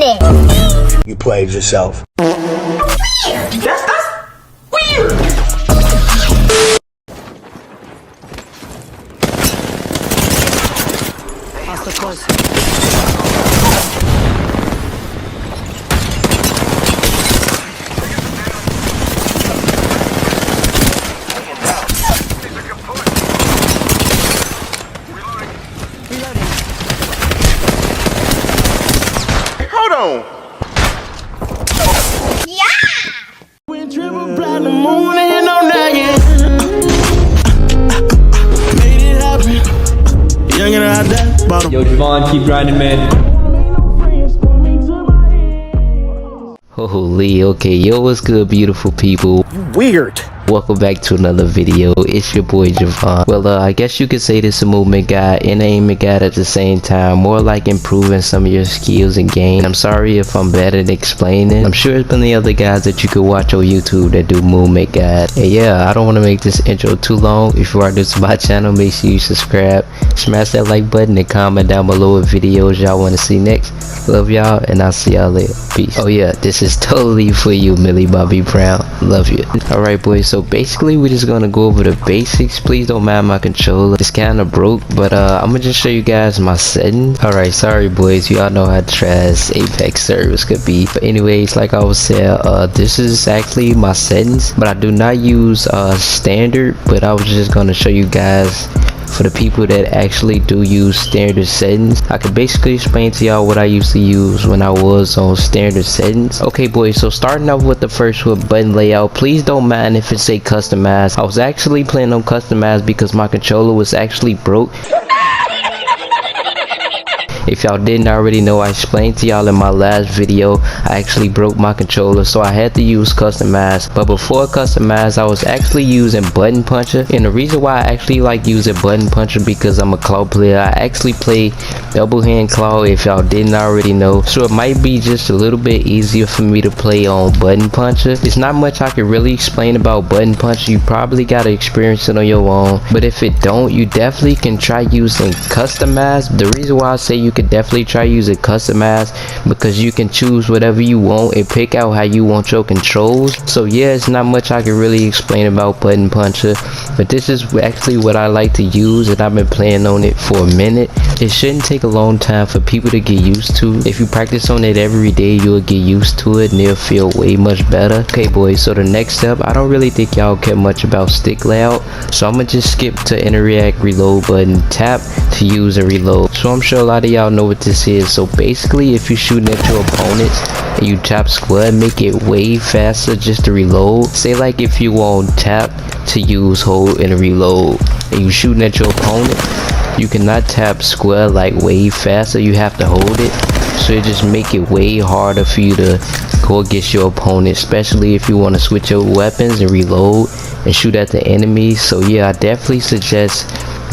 it. You played yourself. That's weird. Hostile close. Hold on. When triple platinum moon and no nagging. Made it happen. Young and I that bottom. Yo, Javon, keep grinding, man. Holy, okay, yo, what's good, beautiful people? Weird. Welcome back to another video. It's your boy Javon. Well, I guess you could say this is a movement guide and an aiming guide at the same time, more like improving some of your skills in game. I'm sorry if I'm bad at explaining. I'm sure there's plenty other guys that you could watch on YouTube that do movement guide. And yeah, I don't want to make this intro too long. If you are new to my channel, make sure you subscribe, smash that like button, and comment down below what videos y'all want to see next. Love y'all, and I'll see y'all later. Peace. Oh yeah, this is totally for you, Millie Bobby Brown. Love you. Alright, boys, so basically we're just gonna go over the basics. Please don't mind my controller, it's kind of broke, but I'm gonna just show you guys my settings. Alright, sorry boys, you all know how trash Apex service could be, but anyways, like I was saying, this is actually my settings, but I do not use standard, but I was just gonna show you guys for the people that actually do use standard settings. I could basically explain to y'all what I used to use when I was on standard settings. Okay boys, so starting off with the first one, button layout. Please don't mind if it say customized. I was actually planning on customized because my controller was actually broke. If y'all didn't already know, I explained to y'all in my last video, I actually broke my controller, so I had to use customized. But before customized, I was actually using button puncher, and the reason why I actually like using button puncher because I'm a claw player. I actually play double hand claw, if y'all didn't already know, so it might be just a little bit easier for me to play on button puncher. It's not much I can really explain about button puncher. You probably gotta experience it on your own, but if it don't, you definitely can try using customized. The reason why I say you could definitely try using customized because you can choose whatever you want and pick out how you want your controls. So yeah, it's not much I can really explain about button puncher, but this is actually what I like to use, and I've been playing on it for a minute. It shouldn't take a long time for people to get used to. If you practice on it every day, you'll get used to it and it'll feel way much better. Okay boys, so the next step, I don't really think y'all care much about stick layout, so I'm gonna just skip to interact reload button, tap to use a reload. So I'm sure a lot of y'all know what this is. So basically, if you're shooting at your opponents and you tap square, make it way faster just to reload. Say like if you want tap to use hold and reload and you shooting at your opponent, you cannot tap square like way faster, you have to hold it. So it just make it way harder for you to go against your opponent, especially if you want to switch your weapons and reload and shoot at the enemy. So yeah, I definitely suggest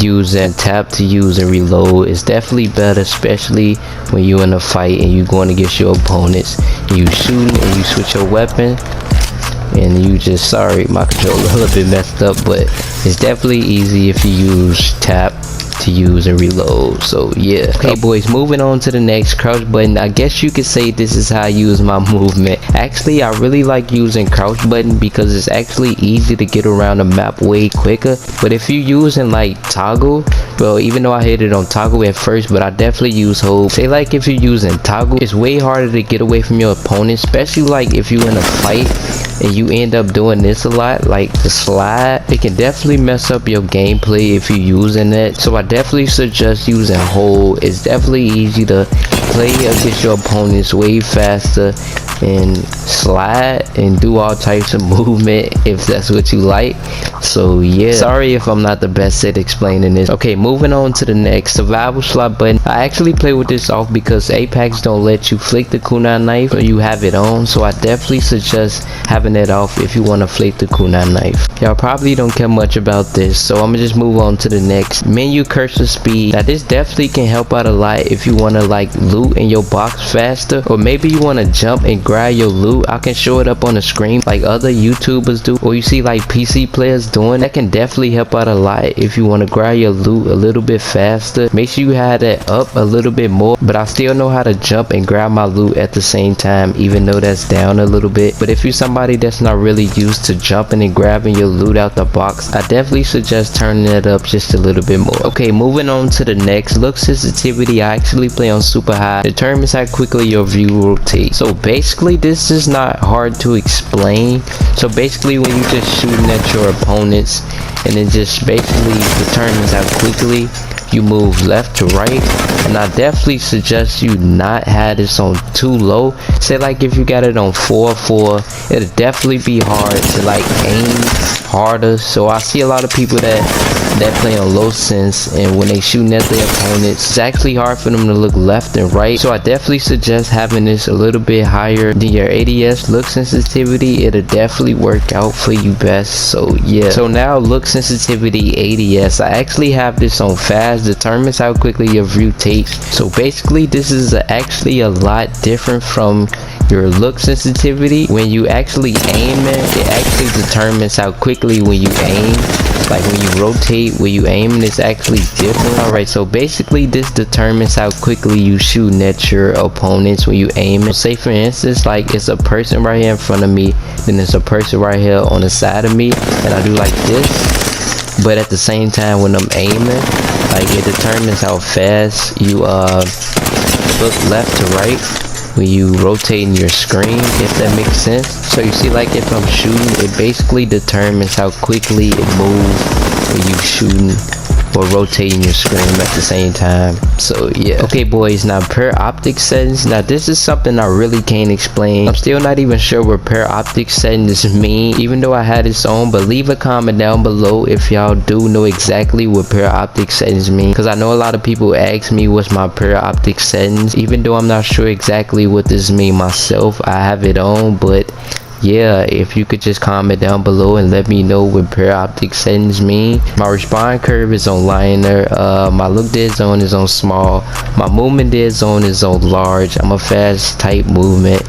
using tap to use and reload. It's definitely better, especially when you're in a fight and you're going against your opponents and you shooting and you switch your weapon and you just, sorry, my controller a little bit messed up, but it's definitely easy if you use tap to use and reload. So yeah, okay boys, moving on to the next, crouch button. I guess you could say this is how I use my movement. Actually, I really like using crouch button because it's actually easy to get around the map way quicker. But if you're using like toggle, well, even though I hit it on toggle at first, but I definitely use hold. Say like if you're using toggle, it's way harder to get away from your opponent, especially like if you're in a fight and you end up doing this a lot, like the slide. It can definitely mess up your gameplay if you're using it. So I definitely suggest using hold. It's definitely easy to play against your opponents way faster and slide and do all types of movement if that's what you like. So yeah, sorry if I'm not the best at explaining this. Okay, moving on to the next, survival slot button. I actually play with this off because Apex don't let you flick the kunai knife when you have it on, so I definitely suggest having it off if you want to flick the kunai knife. Y'all probably don't care much about this, so I'm gonna just move on to the next. Menu cursor speed. Now this definitely can help out a lot if you want to like loot in your box faster, or maybe you want to jump and grab your loot. I can show it up on the screen like other YouTubers do, or you see like PC players doing. That can definitely help out a lot if you want to grab your loot a little bit faster. Make sure you have that up a little bit more, but I still know how to jump and grab my loot at the same time, even though that's down a little bit. But if you're somebody that's not really used to jumping and grabbing your loot out the box, I definitely suggest turning it up just a little bit more. Okay, moving on to the next. Look sensitivity, I actually play on super high. Determines how quickly your view rotates. So basically this is not hard to explain. So basically when you just shooting at your opponents, and it just basically determines how quickly you move left to right. And I definitely suggest you not have this on too low. Say like if you got it on 4-4, it'll definitely be hard to like aim harder. So I see a lot of people that play on low sense, and when they shooting at their opponents, it's actually hard for them to look left and right. So I definitely suggest having this a little bit higher than your ADS look sensitivity. It'll definitely work out for you best. So yeah, so now look sensitivity ADS, I actually have this on fast. Determines how quickly your view takes. So basically this is actually a lot different from your look sensitivity. When you actually aim it actually determines how quickly when you aim. Like when you rotate, when you aiming, it's actually different. Alright, so basically this determines how quickly you shooting at your opponents when you aim. Say for instance, like it's a person right here in front of me, then there's a person right here on the side of me, and I do like this, but at the same time when I'm aiming, like it determines how fast you look left to right when you rotating your screen, if that makes sense. So you see, like if I'm shooting, it basically determines how quickly it moves when you shooting or rotating your screen at the same time. So yeah. Okay boys, now pair optic settings. Now this is something I really can't explain. I'm still not even sure what pair optic settings mean, even though I had this on. But leave a comment down below if y'all do know exactly what pair optic settings mean, because I know a lot of people ask me what's my pair optic settings, even though I'm not sure exactly what this mean myself. I have it on, but yeah, if you could just comment down below and let me know what pair optic settings mean. My respawn curve is on liner, my look dead zone is on small, my movement dead zone is on large. I'm a fast type movement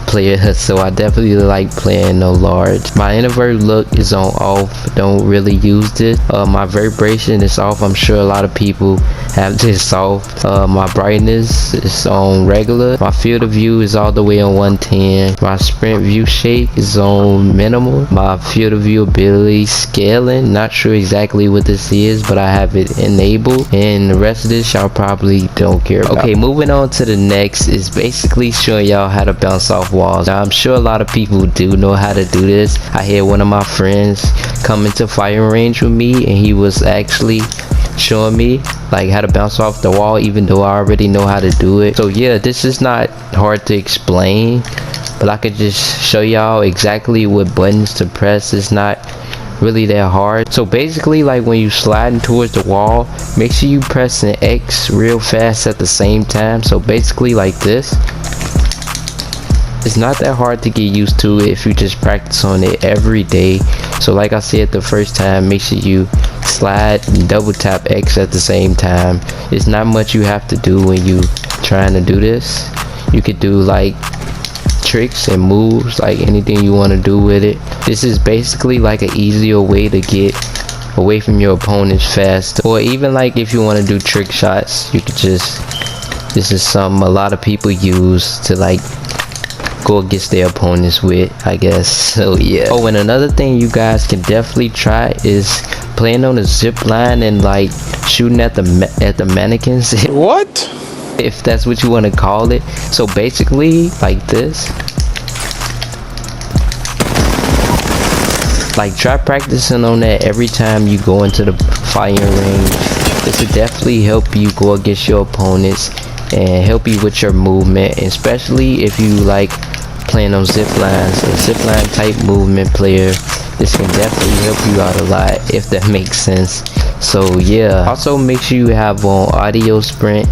player, so I definitely like playing on large. My invert look is on off, don't really use this. My vibration is off, I'm sure a lot of people have this off. My brightness is on regular. My field of view is all the way on 110. My sprint view shake is on minimal. My field of view ability scaling, not sure exactly what this is, but I have it enabled, and the rest of this y'all probably don't care about. Okay, moving on to the next is basically showing y'all how to bounce off walls. Now I'm sure a lot of people do know how to do this. I had one of my friends come into firing range with me, and he was actually showing me like how to bounce off the wall, even though I already know how to do it. So yeah, this is not hard to explain, but I could just show y'all exactly what buttons to press. It's not really that hard. So basically, like when you sliding towards the wall, make sure you press an X real fast at the same time. So basically like this. It's not that hard to get used to if you just practice on it every day. So like I said the first time, make sure you slide and double tap X at the same time. It's not much you have to do when you trying to do this. You could do like tricks and moves, like anything you want to do with it. This is basically like an easier way to get away from your opponents fast. Or even like if you want to do trick shots, you could just, this is something a lot of people use to like go against their opponents with, I guess. So yeah. Oh, and another thing you guys can definitely try is playing on a zip line and like shooting at the mannequins. What? If that's what you want to call it. So basically like this. Like try practicing on that every time you go into the firing range. This will definitely help you go against your opponents and help you with your movement, especially if you like playing on zip lines, a zip line type movement player. This can definitely help you out a lot, if that makes sense. So yeah, also make sure you have on audio sprint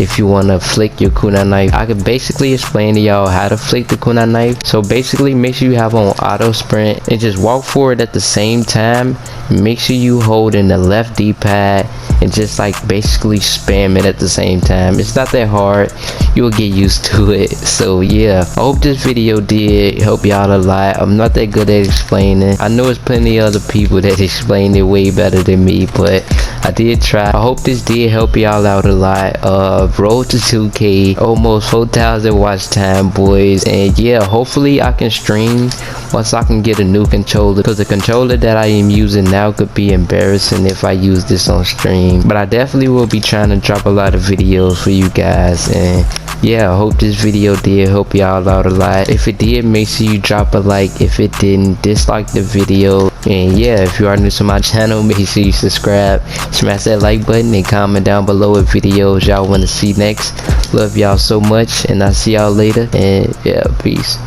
if you want to flick your kunai knife. I could basically explain to y'all how to flick the kunai knife. So basically make sure you have on auto sprint and just walk forward at the same time make sure you hold in the left D-pad and just like basically spam it at the same time. It's not that hard, you'll get used to it. So yeah, I hope this video did help y'all a lot. I'm not that good at explaining. I know there's plenty of other people that explain it way better than me, but I did try. I hope this did help y'all out a lot. Road to 2K, almost 4,000 watch time, boys. And yeah, hopefully I can stream once I can get a new controller, because the controller that I am using now could be embarrassing if I use this on stream. But I definitely will be trying to drop a lot of videos for you guys. And yeah, I hope this video did help y'all out a lot. If it did, make sure you drop a like. If it didn't, dislike the video. And yeah, if you are new to my channel, make sure you subscribe, smash that like button, and comment down below what videos y'all want to see next. Love y'all so much, and I'll see y'all later. And yeah, peace.